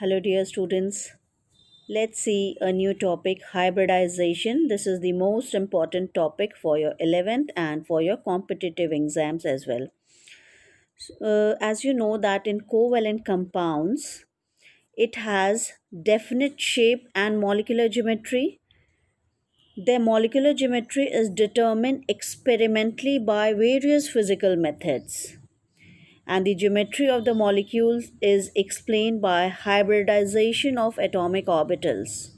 Hello, dear students. Let's see a new topic, hybridization. This is the most important topic for your 11th and for your competitive exams as well. As you know that in covalent compounds, it has definite shape and molecular geometry. Their molecular geometry is determined experimentally by various physical methods, and the geometry of the molecules is explained by hybridization of atomic orbitals.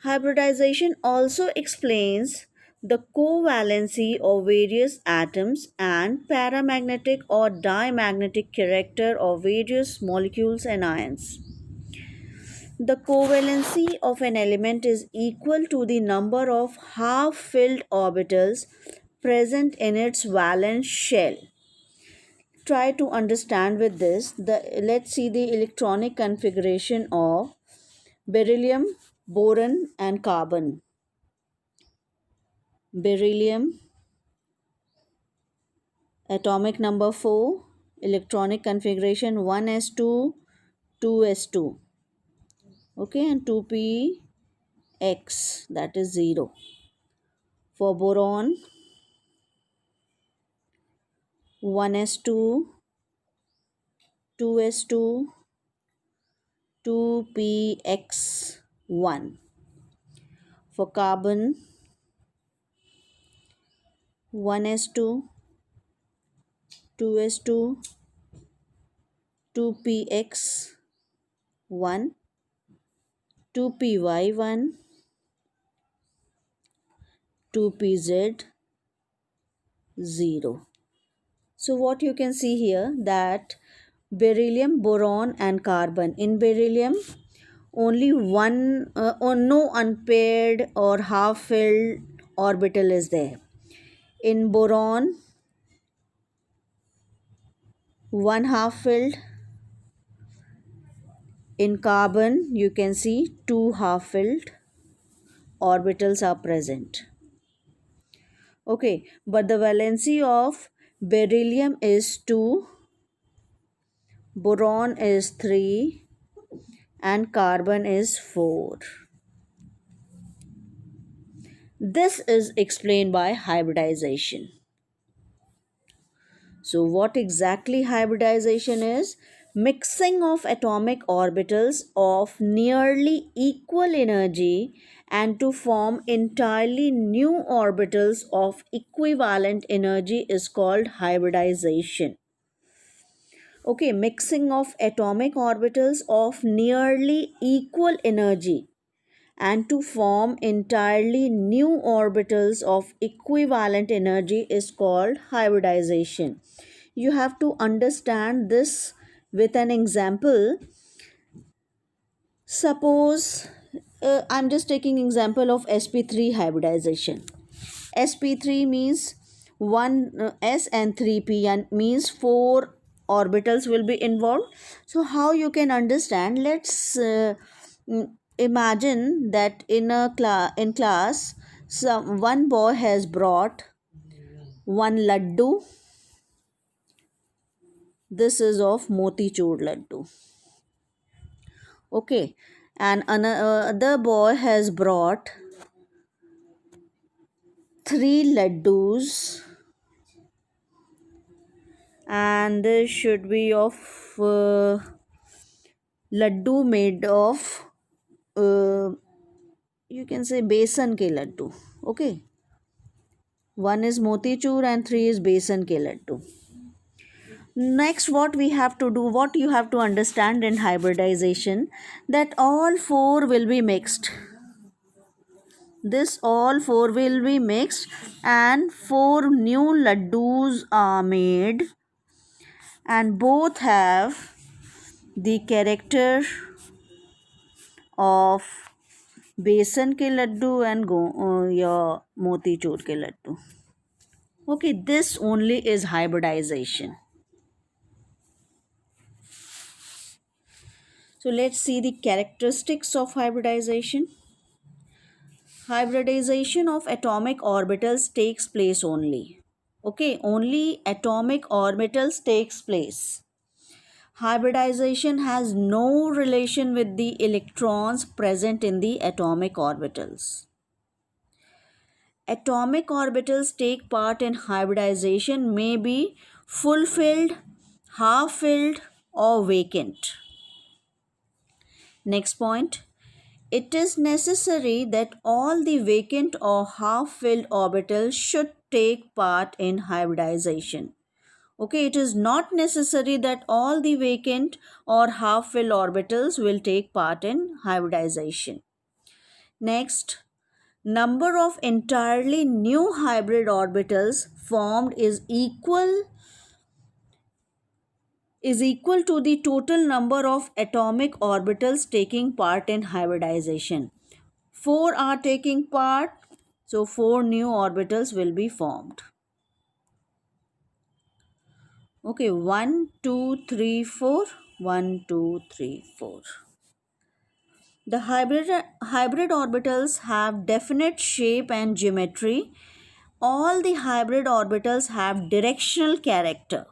Hybridization also explains the covalency of various atoms and paramagnetic or diamagnetic character of various molecules and ions. The covalency of an element is equal to the number of half-filled orbitals present in its valence shell. Try to understand with this. Let's see the electronic configuration of beryllium, boron, and carbon. Beryllium, atomic number 4, electronic configuration 1s2, 2s2. Okay, and 2px, that is 0. For boron, 1s2, 2s2, 2px1. For carbon, 1s2, 2s2, 2px1, 2py1, 2pz, 0. So what you can see here that beryllium, boron and carbon. In beryllium, only one or no unpaired or half-filled orbital is there. In boron, one half-filled. In carbon, you can see two half-filled orbitals are present. Okay, but the valency of beryllium is 2, boron is 3 and carbon is 4. This is explained by hybridization. So what exactly hybridization is? Mixing of atomic orbitals of nearly equal energy and to form entirely new orbitals of equivalent energy is called hybridization. Okay, mixing of atomic orbitals of nearly equal energy and to form entirely new orbitals of equivalent energy is called hybridization. You have to understand this with an example. Suppose I'm just taking example of sp3 hybridization. sp3 means 1 s and 3p, and means 4 orbitals will be involved. So how you can understand? Let's imagine that in class one boy has brought one laddu. This is of motichur laddu. Okay, and another boy has brought 3 laddus, and this should be of laddu made of uh, you can say besan ke laddu. Okay, one is motichur and 3 is besan ke laddu. Next, what we have to do, what you have to understand in hybridization, that all 4 will be mixed. This all 4 will be mixed and 4 new laddus are made, and both have the character of besan ke laddu and your motichur ke laddu. Okay, this only is hybridization. So let's see the characteristics of hybridization. Hybridization of atomic orbitals takes place only. Okay, only atomic orbitals takes place. Hybridization has no relation with the electrons present in the atomic orbitals. Atomic orbitals take part in hybridization may be full-filled, half-filled, or vacant. Next point. It is necessary that all the vacant or half-filled orbitals should take part in hybridization. Okay, it is not necessary that all the vacant or half-filled orbitals will take part in hybridization. Next, number of entirely new hybrid orbitals formed is equal to the total number of atomic orbitals taking part in hybridization. 4 are taking part, so 4 new orbitals will be formed. Okay, 1, 2, 3, 4. 1, 2, 3, 4. The hybrid orbitals have definite shape and geometry. All the hybrid orbitals have directional character.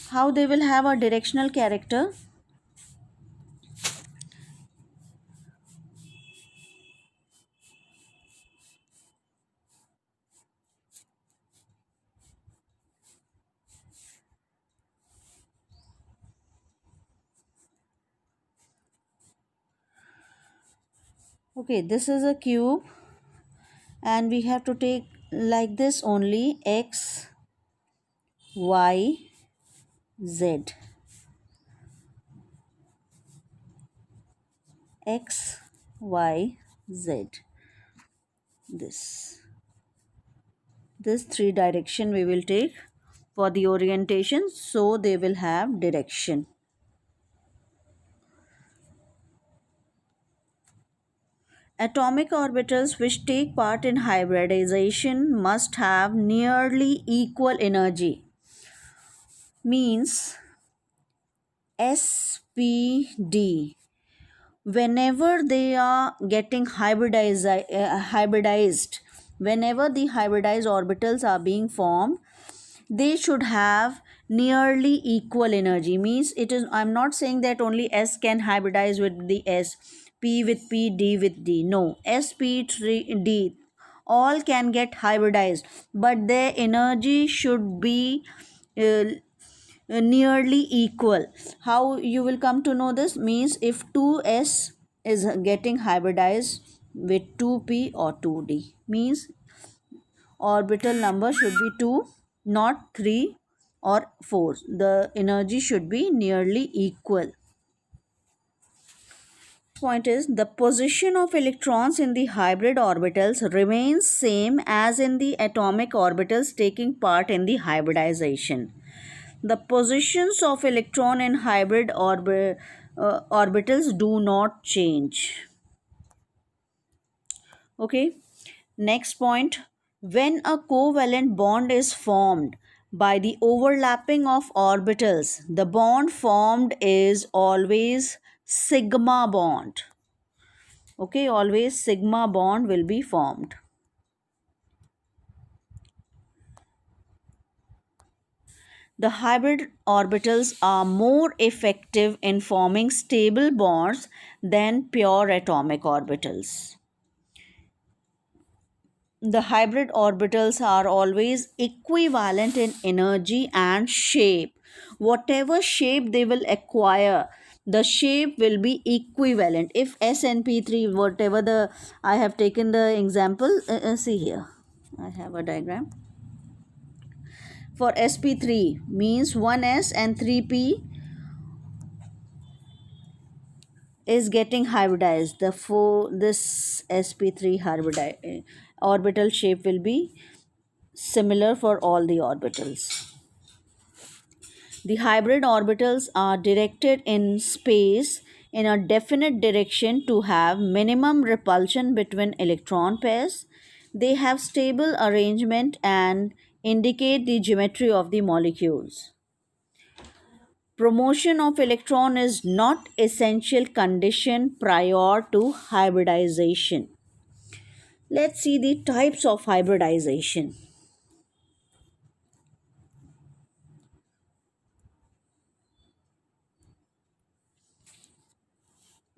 How they will have a directional character? Okay, this is a cube and we have to take like this only: x, y, z. X, Y, Z. This three direction we will take for the orientation, so they will have direction. Atomic orbitals which take part in hybridization must have nearly equal energy. Means SPD, whenever they are getting hybridized, whenever the hybridized orbitals are being formed, they should have nearly equal energy. Means it is, I'm not saying that only S can hybridize with the S, P with P, D with D. No, S, P, 3, D all can get hybridized, but their energy should be uh, nearly equal. How you will come to know this? Means if 2s is getting hybridized with 2p or 2d, means orbital number should be 2, not 3 or 4. The energy should be nearly equal. Point is, the position of electrons in the hybrid orbitals remains same as in the atomic orbitals taking part in the hybridization. The positions of electron in hybrid orbitals do not change. Okay. Next point. When a covalent bond is formed by the overlapping of orbitals, the bond formed is always sigma bond. Okay, always sigma bond will be formed. The hybrid orbitals are more effective in forming stable bonds than pure atomic orbitals. The hybrid orbitals are always equivalent in energy and shape. Whatever shape they will acquire, the shape will be equivalent. If S and P3, whatever the, I have taken the example, see here, I have a diagram. For sp3 means 1s and 3p is getting hybridized. Therefore, this sp3 orbital shape will be similar for all the orbitals. The hybrid orbitals are directed in space in a definite direction to have minimum repulsion between electron pairs. They have stable arrangement and indicate the geometry of the molecules. Promotion of electron is not essential condition prior to hybridization. Let's see the types of hybridization.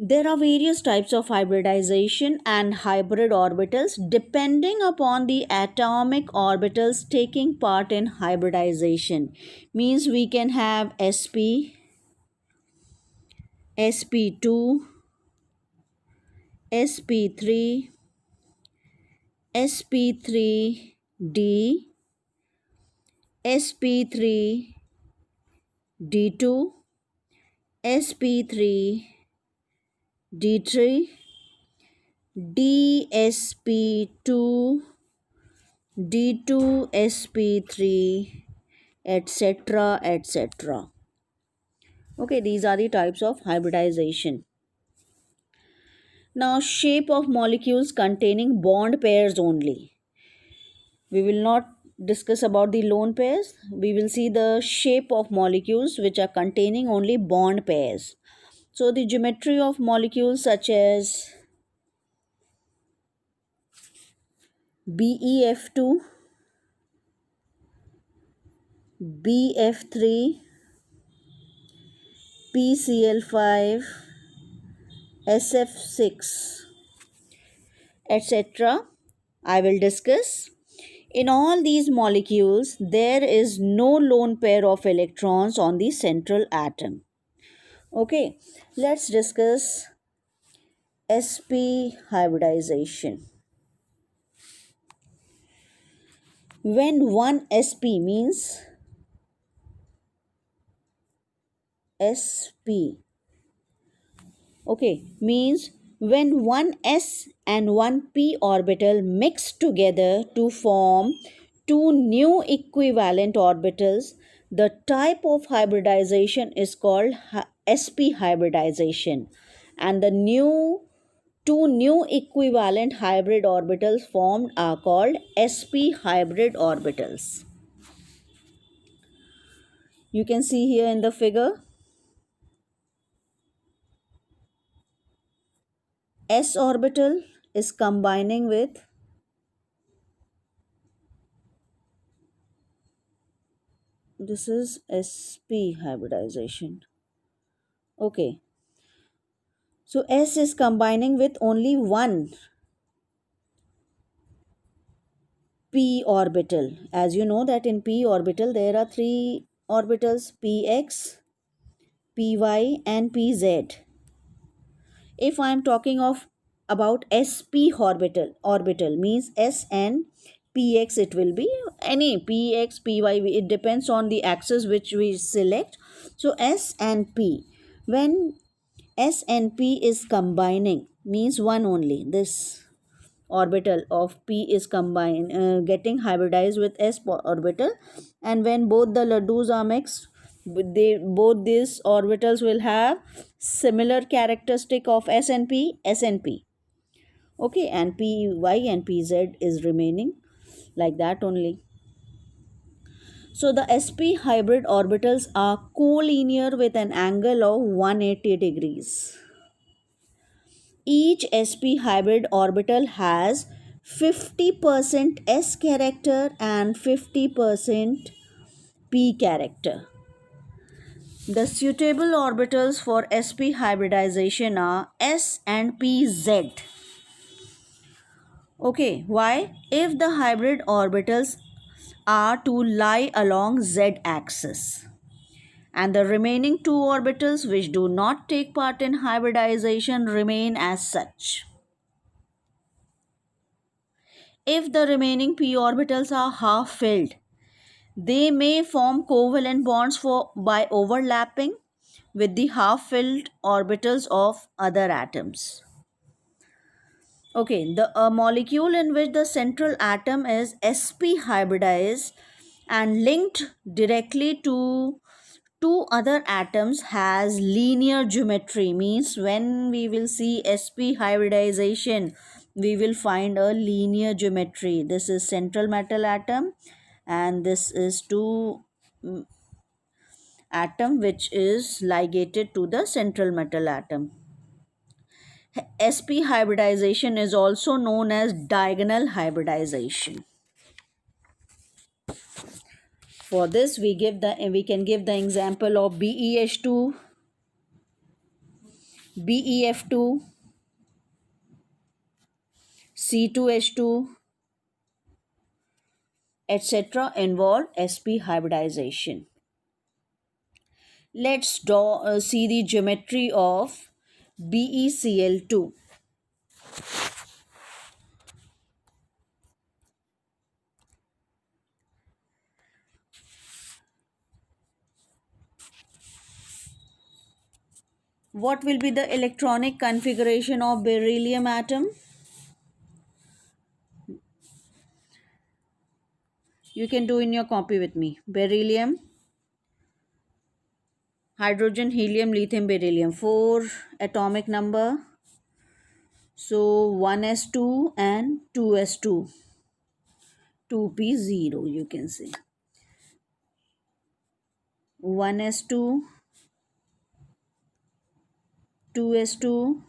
There are various types of hybridization and hybrid orbitals depending upon the atomic orbitals taking part in hybridization. Means we can have sp, sp2, sp3, sp3d, sp3d2, sp3d3, dsp2, d2sp3, etc., etc. Okay, these are the types of hybridization. Now, shape of molecules containing bond pairs only. We will not discuss about the lone pairs. We will see the shape of molecules which are containing only bond pairs. So, the geometry of molecules such as BeF2, BF3, PCl5, SF6, etc. I will discuss. In all these molecules, there is no lone pair of electrons on the central atom. Okay, let's discuss sp hybridization. When one sp means sp, okay, means when one s and one p orbital mix together to form two new equivalent orbitals, the type of hybridization is called sp hybridization, and the two new equivalent hybrid orbitals formed are called sp hybrid orbitals. You can see here in the figure, s orbital is combining with, this is sp hybridization. Okay, so s is combining with only one p orbital. As you know that in p orbital there are three orbitals, px, py and pz. If I am talking of about sp orbital means s and px, it will be any px py, it depends on the axis which we select. So s and p, when s and p is combining means one only, this orbital of p is combined, getting hybridized with s orbital, and when both the laddus are mixed, both these orbitals will have similar characteristic of s and p, okay, and py and pz is remaining like that only. So the sp hybrid orbitals are collinear with an angle of 180 degrees. Each sp hybrid orbital has 50% s character and 50% p character. The suitable orbitals for sp hybridization are s and pz. Okay, why? If the hybrid orbitals are to lie along z axis, and the remaining two orbitals which do not take part in hybridization remain as such. If the remaining p orbitals are half filled, they may form covalent bonds by overlapping with the half filled orbitals of other atoms. Okay, the a molecule in which the central atom is sp hybridized and linked directly to two other atoms has linear geometry. Means when we will see sp hybridization, we will find a linear geometry. This is central metal atom and this is two atom which is ligated to the central metal atom. sp hybridization is also known as diagonal hybridization. For this we can give the example of BeH2, BeF2, C2H2, etc. involve sp hybridization. Let's see the geometry of BeCl2. What will be the electronic configuration of beryllium atom? You can do in your copy with me. Beryllium, hydrogen, helium, lithium, beryllium. 4 atomic number. So 1s2 and 2s2. 2p0 you can say. 1s2, 2s2,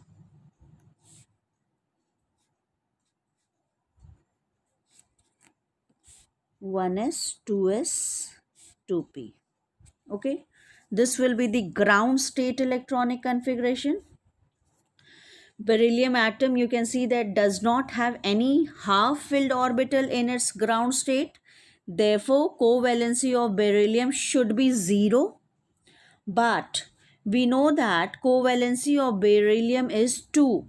1s, 2s, 2p. Okay. This will be the ground state electronic configuration. Beryllium atom, you can see that does not have any half-filled orbital in its ground state. Therefore, covalency of beryllium should be 0. But we know that covalency of beryllium is 2.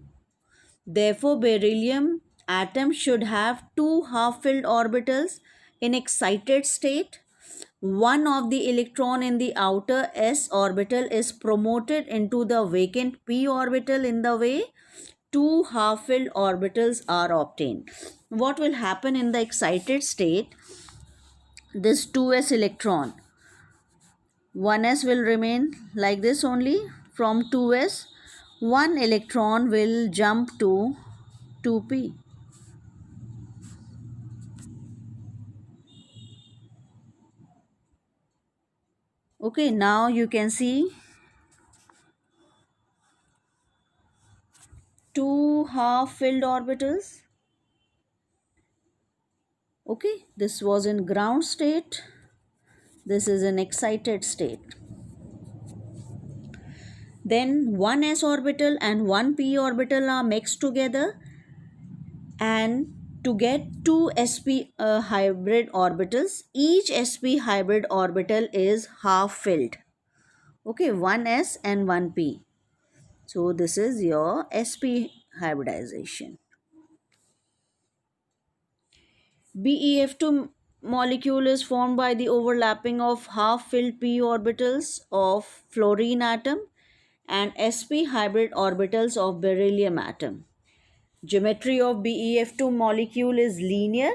Therefore, beryllium atom should have 2 half-filled orbitals in excited state. One of the electron in the outer s orbital is promoted into the vacant p orbital. In the way, 2 half-filled orbitals are obtained. What will happen in the excited state? This 2s electron, 1s will remain like this only. From 2s, one electron will jump to 2p. Okay, now you can see 2 half-filled orbitals. Okay, this was in ground state. This is in excited state. Then one s orbital and one p orbital are mixed together, and to get two sp hybrid orbitals, each sp hybrid orbital is half filled. Okay, one s and one p. So this is your sp hybridization. BeF2 molecule is formed by the overlapping of half-filled p orbitals of fluorine atom and sp hybrid orbitals of beryllium atom. Geometry of BeF2 molecule is linear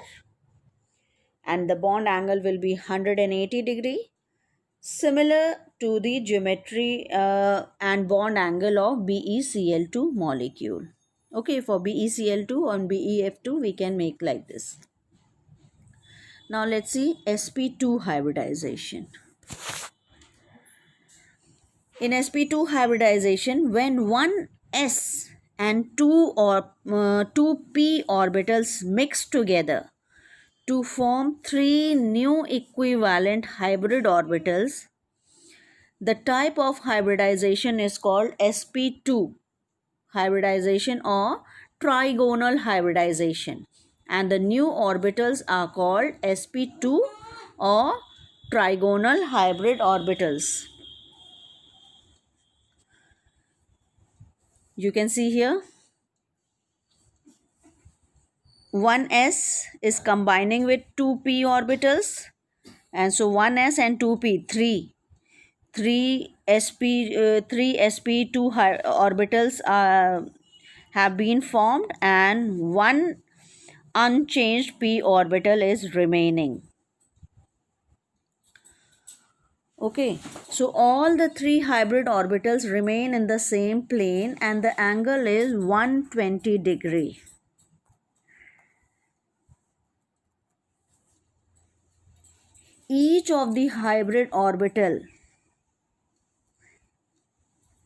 and the bond angle will be 180 degree, similar to the geometry and bond angle of BeCl2 molecule. Okay, for BeCl2 on BeF2 we can make like this. Now let's see sp2 hybridization. In sp2 hybridization, when one s and two p orbitals mix together to form three new equivalent hybrid orbitals, the type of hybridization is called sp2 hybridization or trigonal hybridization, and the new orbitals are called sp2 or trigonal hybrid orbitals. You can see here 1s is combining with 2p orbitals, and so 1s and 2p, 3 sp2 orbitals have been formed, and one unchanged p orbital is remaining. Okay, so all the three hybrid orbitals remain in the same plane and the angle is 120 degree. Each of the hybrid orbital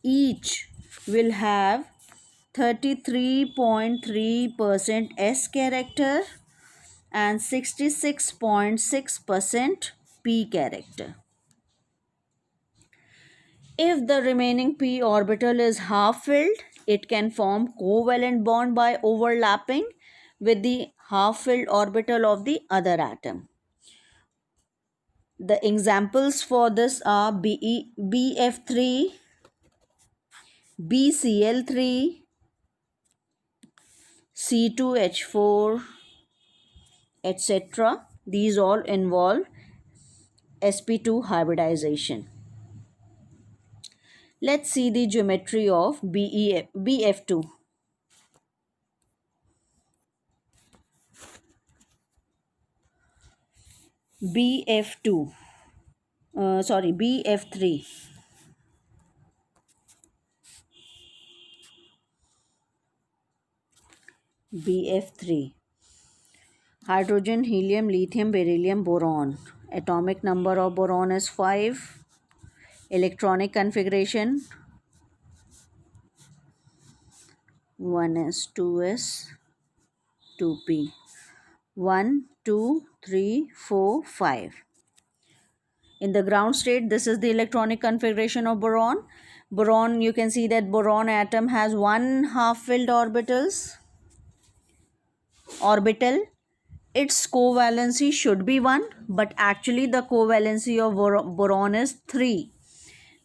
each will have 33.3% S character and 66.6% P character. If the remaining p orbital is half filled, it can form covalent bond by overlapping with the half filled orbital of the other atom. The examples for this are BF3, BCl3, C2H4, etc. These all involve sp2 hybridization. Let's see the geometry of BF2. BF2, sorry, BF3. BF3. Hydrogen, helium, lithium, beryllium, boron. Atomic number of boron is 5. Electronic configuration 1s, 2s, 2p. 1, 2, 3, 4, 5. In the ground state, this is the electronic configuration of boron. Boron, you can see that boron atom has one half filled orbital. Its covalency should be 1, but actually the covalency of boron is 3.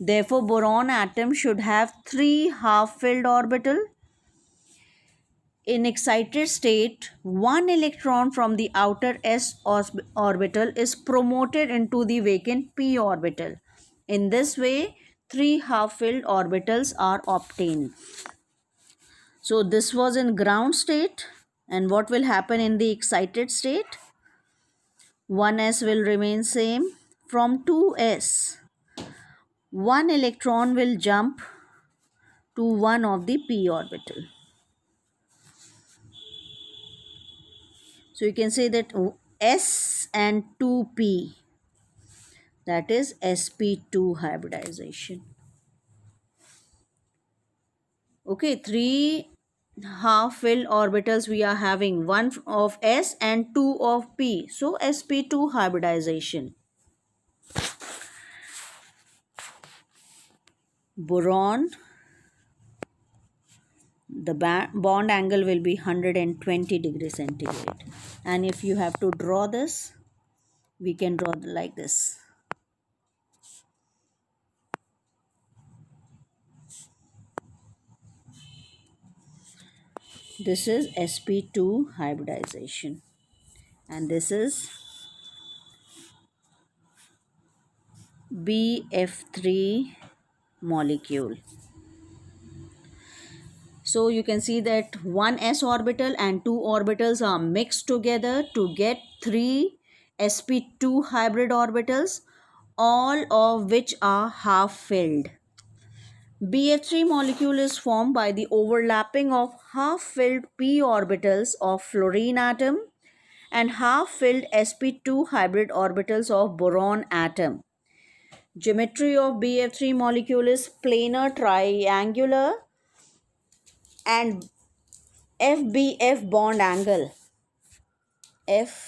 Therefore, boron atom should have 3 half filled orbital. In excited state, one electron from the outer s orbital is promoted into the vacant p orbital. In this way, 3 half filled orbitals are obtained. So this was in ground state, and what will happen in the excited state? 1s will remain same. From 2s, one electron will jump to one of the p orbital. So you can say that S and 2p, that is sp2 hybridization. Okay, 3 half filled orbitals we are having, one of s and 2 of p, so sp2 hybridization. Boron, the bond angle will be 120 degrees centigrade, and if you have to draw this, we can draw like this. This is sp2 hybridization, and this is BF3 molecule. So you can see that one s orbital and 2 orbitals are mixed together to get 3 sp2 hybrid orbitals, all of which are half filled. BF3 molecule is formed by the overlapping of half filled p orbitals of fluorine atom and half filled sp2 hybrid orbitals of boron atom. Geometry of BF3 molecule is planar triangular, and FBF bond angle, FBF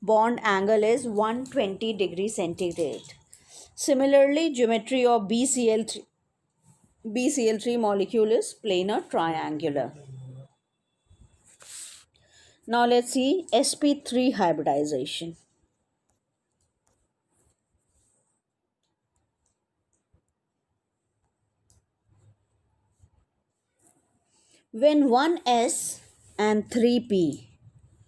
bond angle is 120 degrees centigrade. Similarly, geometry of BCl3 molecule is planar triangular. Now let's see sp3 hybridization. When 1s and 3p,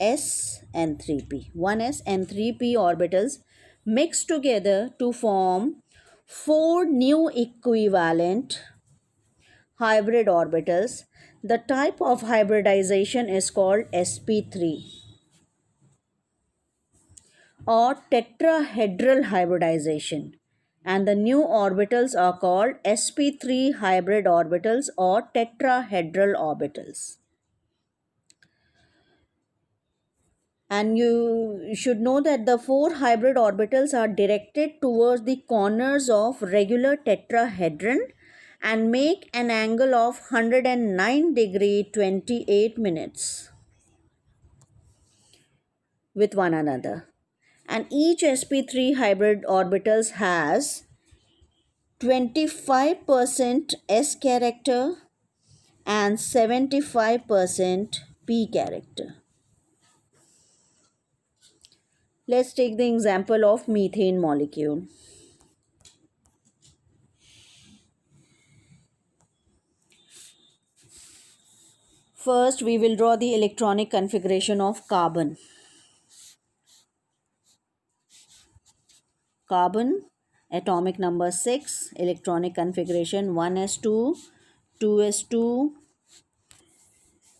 s and 3p, 1s and 3p orbitals mix together to form 4 new equivalent hybrid orbitals, the type of hybridization is called sp3 or tetrahedral hybridization, and the new orbitals are called sp3 hybrid orbitals or tetrahedral orbitals. And you should know that the 4 hybrid orbitals are directed towards the corners of regular tetrahedron and make an angle of 109 degree 28 minutes with one another. and each sp3 hybrid orbitals has 25% s character and 75% p character. Let's take the example of methane molecule. First, we will draw the electronic configuration of carbon. Carbon, atomic number 6, electronic configuration 1s2, 2s2,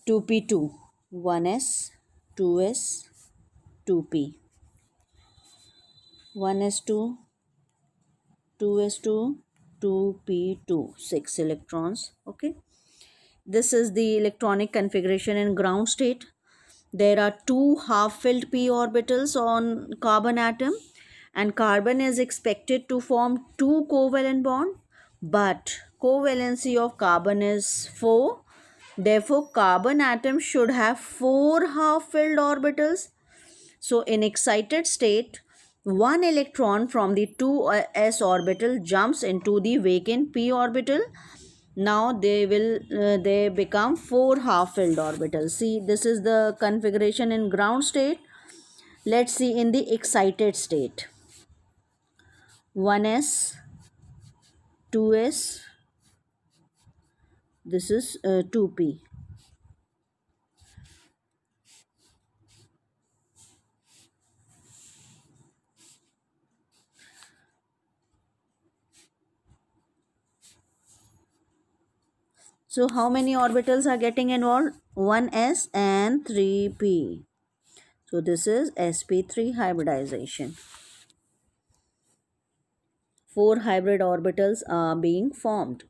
2p2, 1s, 2s, 2p, 1s2, 2s2, 2p2, 6 electrons. Okay, this is the electronic configuration in ground state. There are two half-filled p orbitals on carbon atom, and carbon is expected to form two covalent bond, but covalency of carbon is 4. Therefore, carbon atom should have four half-filled orbitals. So, in excited state, one electron from the 2s orbital jumps into the vacant p orbital. Now they become four half filled orbitals. See, this is the configuration in ground state. Let's see in the excited state. 1s, 2s, this is 2p. So how many orbitals are getting involved? 1s and 3p. So this is sp3 hybridization. Four hybrid orbitals are being formed.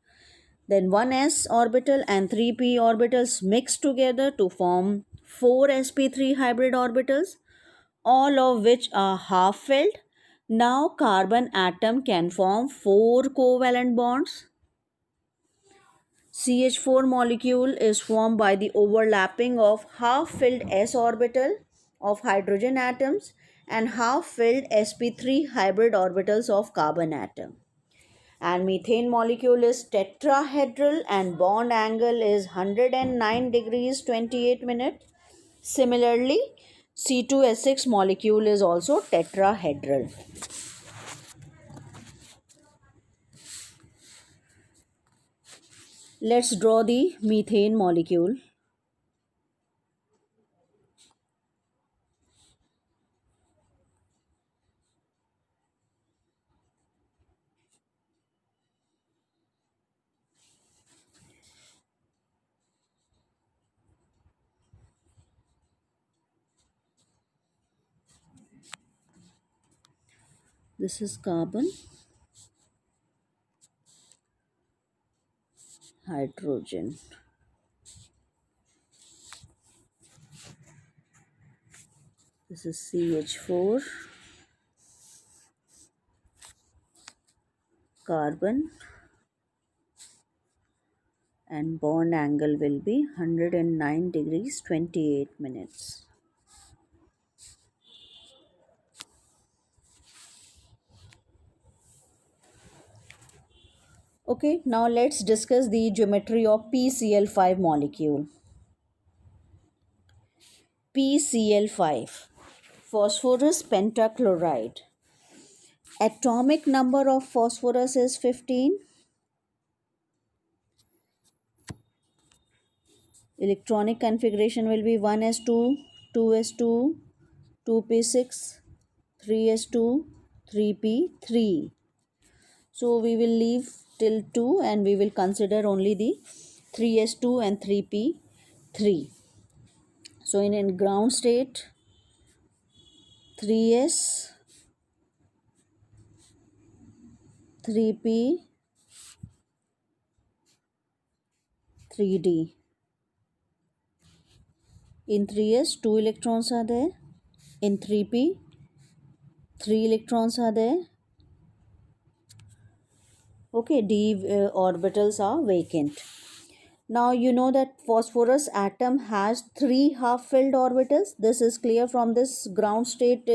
Then one s orbital and 3p orbitals mix together to form four sp3 hybrid orbitals, all of which are half filled. Now carbon atom can form four covalent bonds. CH4 molecule is formed by the overlapping of half-filled s orbital of hydrogen atoms and half-filled sp3 hybrid orbitals of carbon atom. And methane molecule is tetrahedral and bond angle is 109 degrees 28 minutes. Similarly, C2S6 molecule is also tetrahedral. Let's draw the methane molecule. This is carbon, hydrogen. This is CH4, carbon, and bond angle will be 109 degrees 28 minutes. Okay, now let's discuss the geometry of PCl5 molecule. PCl5, phosphorus pentachloride. Atomic number of phosphorus is 15. Electronic configuration will be 1s2, 2s2, 2p6, 3s2, 3p3. So we will leave till 2 and we will consider only the 3s2 and 3p3. So in ground state, 3s, 3p, 3d. In 3s, 2 electrons are there. In 3p, 3 electrons are there. Okay, d orbitals are vacant. Now you know that phosphorus atom has three half-filled orbitals. This is clear from this ground state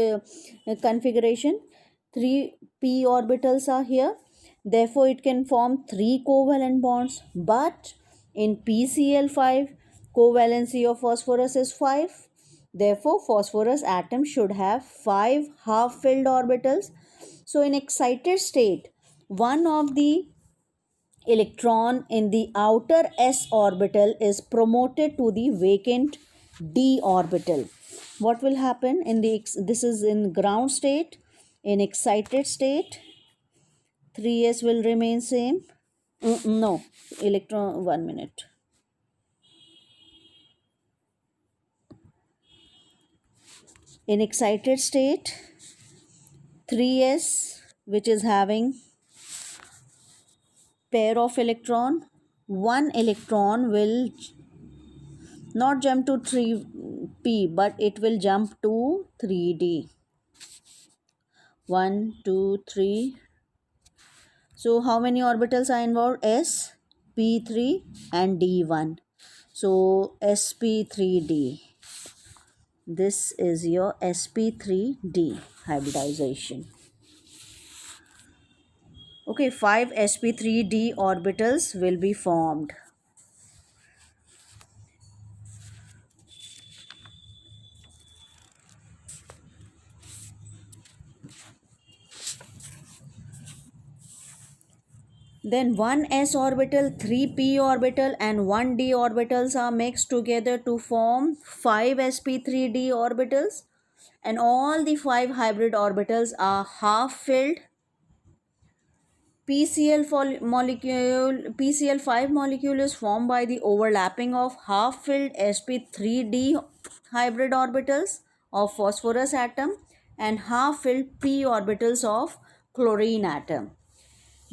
configuration. Three p orbitals are here. Therefore, it can form three covalent bonds. But in PCl5, covalency of phosphorus is 5. Therefore, phosphorus atom should have 5 half-filled orbitals. So, in excited state, one of the electron in the outer s orbital is promoted to the vacant d orbital. What will happen in the this is in ground state. In excited state, 3s will remain same. No, electron, 1 minute. In excited state, 3s, which is having pair of electron, one electron will not jump to 3p, but it will jump to 3d. 1 2 3. So how many orbitals are involved? S, p3 and d1. So sp3d. This is your sp3d hybridization. Okay, 5 sp3d orbitals will be formed. Then one s orbital, 3p orbital and 1d orbitals are mixed together to form 5 sp3d orbitals, and all the 5 hybrid orbitals are half filled. PCl5 molecule is formed by the overlapping of half filled sp3d hybrid orbitals of phosphorus atom and half filled p orbitals of chlorine atom.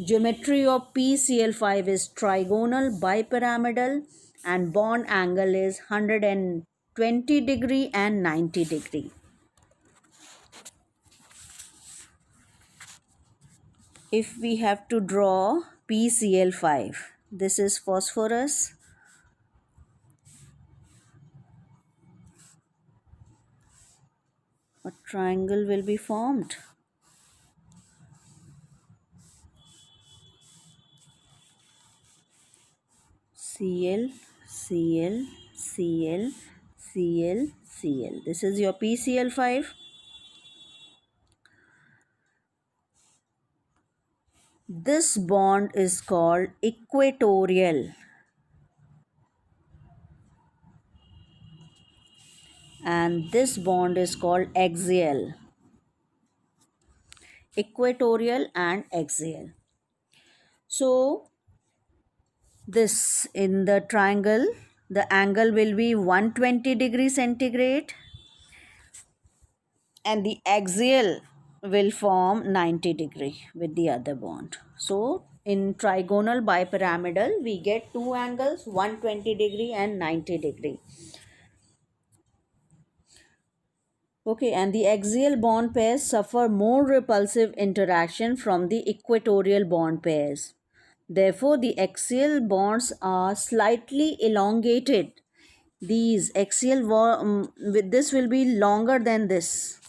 Geometry of PCl5 is trigonal bipyramidal and bond angle is 120 degree and 90 degree. If we have to draw PCl5, this is phosphorus, a triangle will be formed. Cl, Cl, Cl, Cl, Cl. This is your PCl5. This bond is called equatorial and this bond is called axial. Equatorial and axial. So this in the triangle, the angle will be 120 degree centigrade and the axial will form 90 degree with the other bond. So in trigonal bipyramidal we get two angles, 120 degree and 90 degree. Okay, and the axial bond pairs suffer more repulsive interaction from the equatorial bond pairs. Therefore, the axial bonds are slightly elongated. These with this will be longer than this.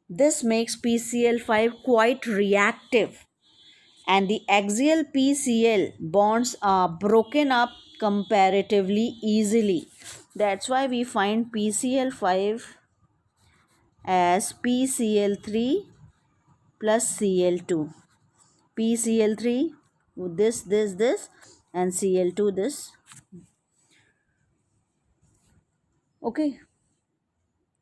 This makes PCl5 quite reactive, and the axial PCl bonds are broken up comparatively easily. That's why we find PCl5 as PCl3 plus Cl2. PCl3 this and Cl2 this. Okay,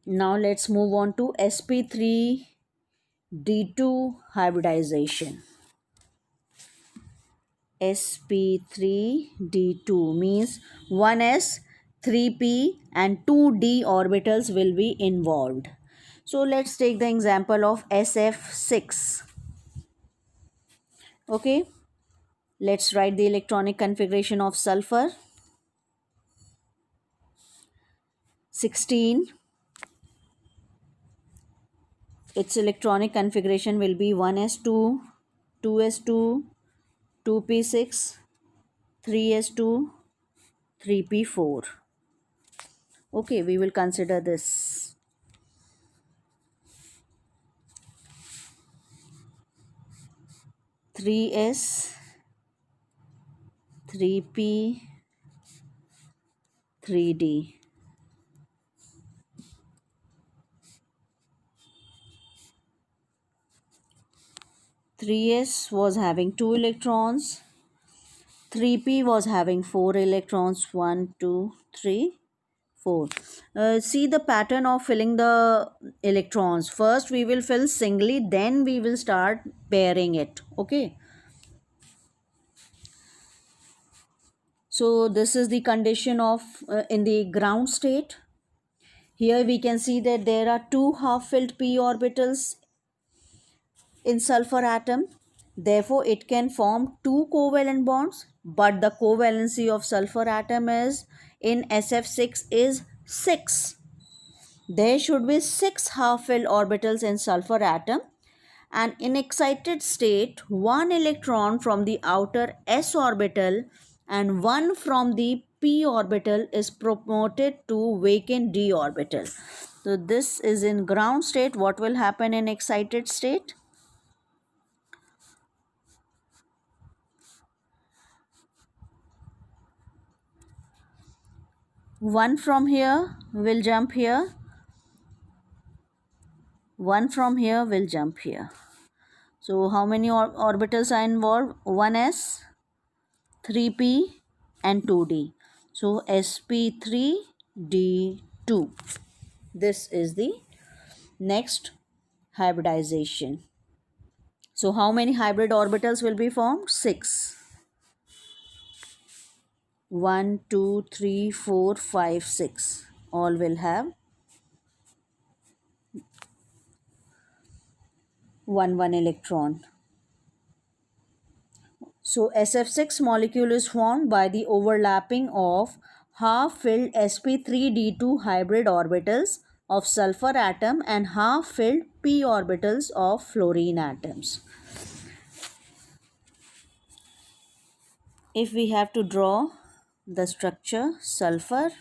now let's move on to sp3d2 hybridization. sp3d2 means 1s, 3p and 2d orbitals will be involved. So let's take the example of SF6. Okay, let's write the electronic configuration of sulfur. 16. Its electronic configuration will be 1s2, 2s2, 2p6, 3s2, 3p4. Okay, we will consider this. 3s, 3p, 3d. 3s was having 2 electrons, 3p was having 4 electrons, 1, 2, 3, 4. See the pattern of filling the electrons. First we will fill singly, then we will start pairing it. Okay. So this is the condition of in the ground state. Here we can see that there are two half-filled p orbitals in sulfur atom. Therefore, it can form two covalent bonds, but the covalency of sulfur atom is in SF6 is 6. There should be 6 half-filled orbitals in sulfur atom, and in excited state, one electron from the outer s orbital and one from the p orbital is promoted to vacant d orbital. So this is in ground state. What will happen in excited state? One from here will jump here, one from here will jump here. So how many orbitals are involved? 1s, 3p and 2d. So sp3d2. This is the next hybridization. So how many hybrid orbitals will be formed? 6. 1, 2, 3, 4, 5, 6. All will have 1 electron. So SF6 molecule is formed by the overlapping of half-filled sp3d2 hybrid orbitals of sulfur atom and half-filled p orbitals of fluorine atoms. If we have to draw the structure, sulfur,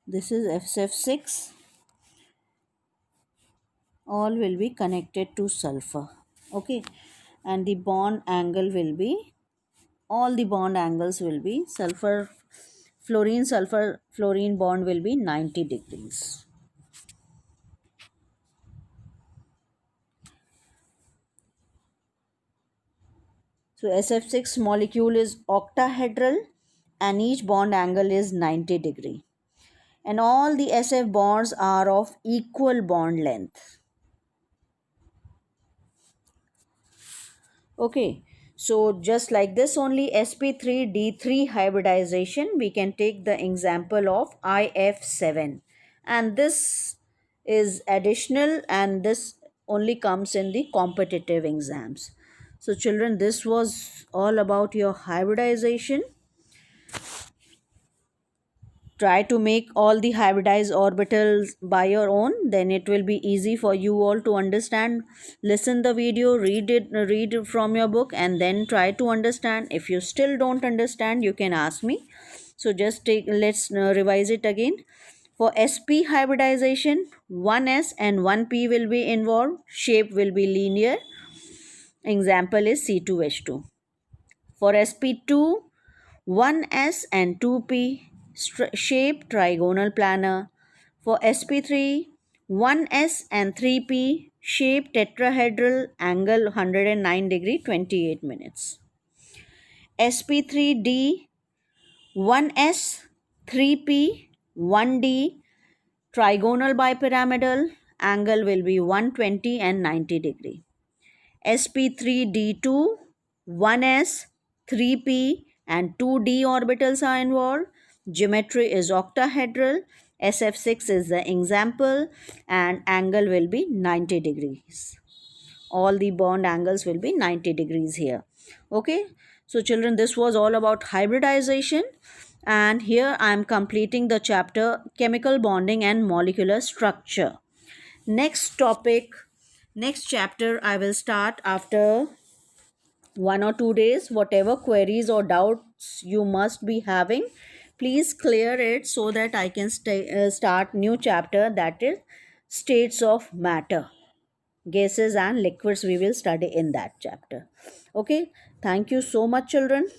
this is SF6, all will be connected to sulfur. Okay, and the bond angle will be, all the bond angles will be sulfur fluorine bond will be 90 degrees. So SF6 molecule is octahedral and each bond angle is 90 degree. And all the SF bonds are of equal bond length. Okay, so just like this only sp3d3 hybridization, we can take the example of IF7, and this is additional and this only comes in the competitive exams. So children, this was all about your hybridization. Try to make all the hybridized orbitals by your own, then it will be easy for you all to understand. Listen the video, read it from your book, and then try to understand. If you still don't understand, you can ask me. So just take, let's revise it again. For sp hybridization, 1s and 1p will be involved, shape will be linear. Example is C2H2. For sp2, 1s and 2p, shape trigonal planar. For sp3, 1s and 3p, shape tetrahedral, angle 109 degree, 28 minutes. sp3d, 1s, 3p, 1d, trigonal bipyramidal, angle will be 120 and 90 degree. sp3d2, 1s, 3p and 2d orbitals are involved. Geometry is octahedral. SF6 is the example and angle will be 90 degrees. All the bond angles will be 90 degrees here. Okay. So children, this was all about hybridization. And here I am completing the chapter chemical bonding and molecular structure. Next topic, next chapter I will start after 1 or 2 days. Whatever queries or doubts you must be having, please clear it so that I can start new chapter, that is states of matter, gases and liquids. We will study in that chapter. Okay, thank you so much children.